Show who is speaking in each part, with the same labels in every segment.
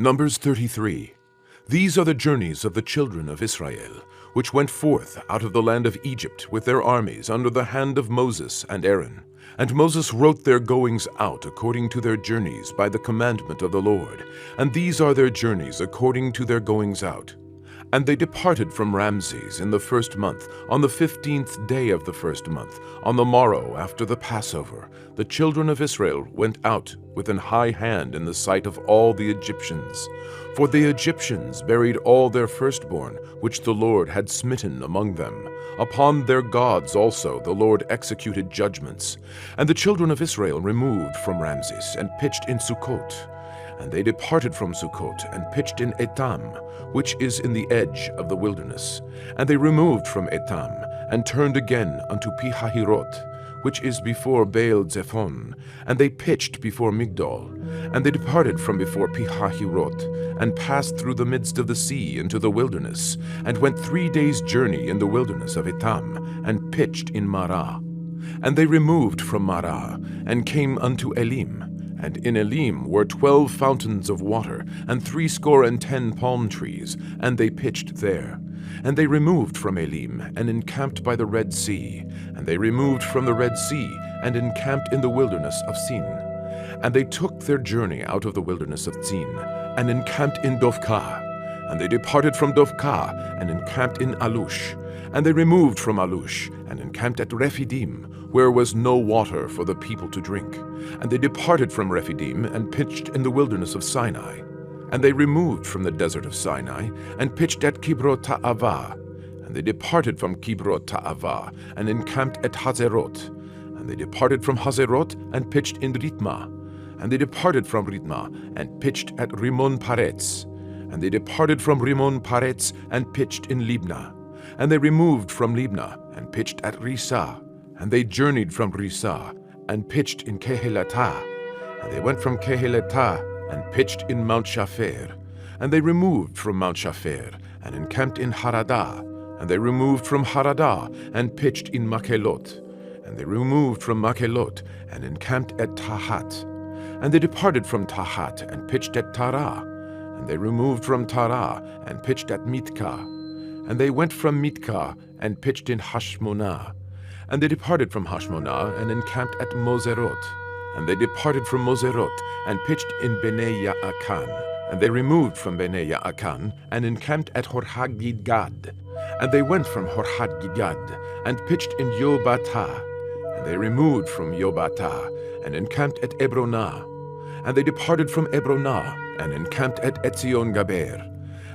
Speaker 1: Numbers 33. These are the journeys of the children of Israel, which went forth out of the land of Egypt with their armies under the hand of Moses and Aaron. And Moses wrote their goings out according to their journeys by the commandment of the Lord. And these are their journeys according to their goings out. And they departed from Ramses in the first month, on the 15th day of the first month, on the morrow after the Passover. The children of Israel went out with an high hand in the sight of all the Egyptians. For the Egyptians buried all their firstborn, which the Lord had smitten among them. Upon their gods also the Lord executed judgments. And the children of Israel removed from Ramses and pitched in Sukkot. And they departed from Sukkot and pitched in Etam, which is in the edge of the wilderness. And they removed from Etam and turned again unto Pihahirot, which is before Baal-zephon, and they pitched before Migdol. And they departed from before Pihahirot, and passed through the midst of the sea into the wilderness, and went 3 days' journey in the wilderness of Etam, and pitched in Marah. And they removed from Marah, and came unto Elim. And in Elim were 12 fountains of water, and 60 palm trees, and they pitched there. And they removed from Elim, and encamped by the Red Sea. And they removed from the Red Sea, and encamped in the wilderness of Sin. And they took their journey out of the wilderness of Sin, and encamped in Dovkah. And they departed from Dovkah, and encamped in Alush. And they removed from Alush, and encamped at Rephidim, where was no water for the people to drink. And they departed from Rephidim, and pitched in the wilderness of Sinai. And they removed from the desert of Sinai, and pitched at Kibrot Ta'avah. And they departed from Kibrot Ta'avah, and encamped at Hazerot. And they departed from Hazerot, and pitched in Ritmah. And they departed from Ritmah, and pitched at Rimon Paretz. And they departed from Rimon Paretz, and pitched in Libnah. And they removed from Libnah, and pitched at Rissah. And they journeyed from Rissah, and pitched in Kehelatah. And they went from Kehelatah, and pitched in Mount Shapher. And they removed from Mount Shapher, and encamped in Haradah. And they removed from Haradah, and pitched in Makhelot. And they removed from Makhelot, and encamped at Tahat. And they departed from Tahat, and pitched at Tarah. And they removed from Tarah, and pitched at Mitkah. And they went from Mitkah, and pitched in Hashmonah. And they departed from Hashmonah, and encamped at Moserot. And they departed from Moserot, and pitched in Bnei Ya'akan. And they removed from Bnei Ya'akan, and encamped at Horhagidgad. And they went from Horhagidgad, and pitched in Yobatah. And they removed from Yobatah, and encamped at Ebronah. And they departed from Ebronah, and encamped at Etzion-Gaber.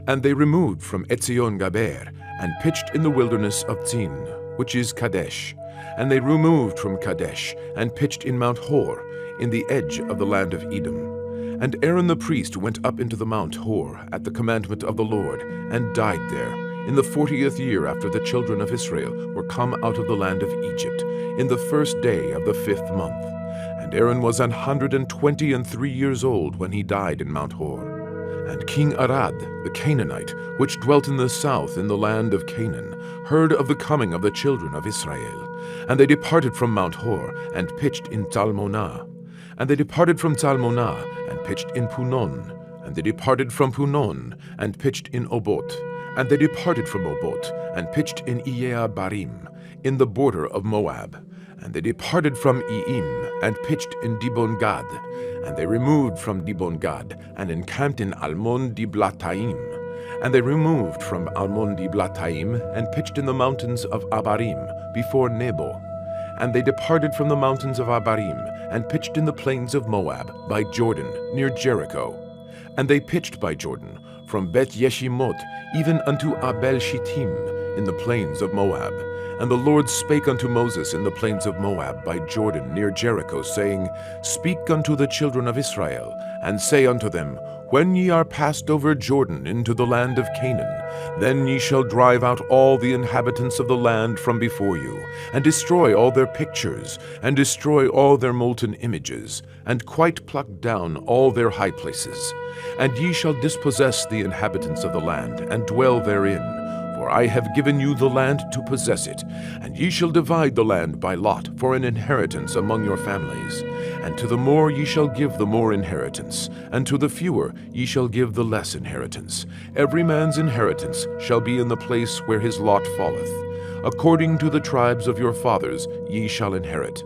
Speaker 1: And they removed from Etzion-Gaber, and pitched in the wilderness of Tzin, which is Kadesh. And they removed from Kadesh, and pitched in Mount Hor, in the edge of the land of Edom. And Aaron the priest went up into the Mount Hor at the commandment of the Lord, and died there, in the 40th year after the children of Israel were come out of the land of Egypt, in the first day of the 5th month. And Aaron was 123 years old when he died in Mount Hor. And King Arad, the Canaanite, which dwelt in the south in the land of Canaan, heard of the coming of the children of Israel. And they departed from Mount Hor, and pitched in Zalmonah. And they departed from Zalmonah, and pitched in Punon. And they departed from Punon, and pitched in Obot. And they departed from Obot, and pitched in Iyeabarim, in the border of Moab. And they departed from Iim, and pitched in Dibon-Gad. And they removed from Dibon-Gad, and encamped in Almon-Diblatayim. And they removed from Almon-Diblatayim, and pitched in the mountains of Abarim, before Nebo. And they departed from the mountains of Abarim, and pitched in the plains of Moab, by Jordan, near Jericho. And they pitched by Jordan, from Beth-Yeshimot, even unto Abel-Shittim, in the plains of Moab. And the Lord spake unto Moses in the plains of Moab by Jordan near Jericho, saying, Speak unto the children of Israel, and say unto them, When ye are passed over Jordan into the land of Canaan, then ye shall drive out all the inhabitants of the land from before you, and destroy all their pictures, and destroy all their molten images, and quite pluck down all their high places. And ye shall dispossess the inhabitants of the land, and dwell therein. For I have given you the land to possess it, and ye shall divide the land by lot for an inheritance among your families. And to the more ye shall give the more inheritance, and to the fewer ye shall give the less inheritance. Every man's inheritance shall be in the place where his lot falleth. According to the tribes of your fathers ye shall inherit.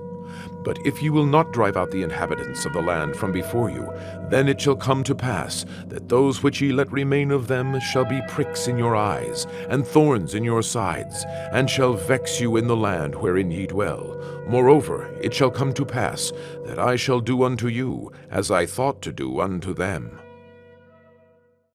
Speaker 1: But if ye will not drive out the inhabitants of the land from before you, then it shall come to pass that those which ye let remain of them shall be pricks in your eyes, and thorns in your sides, and shall vex you in the land wherein ye dwell. Moreover, it shall come to pass that I shall do unto you as I thought to do unto them.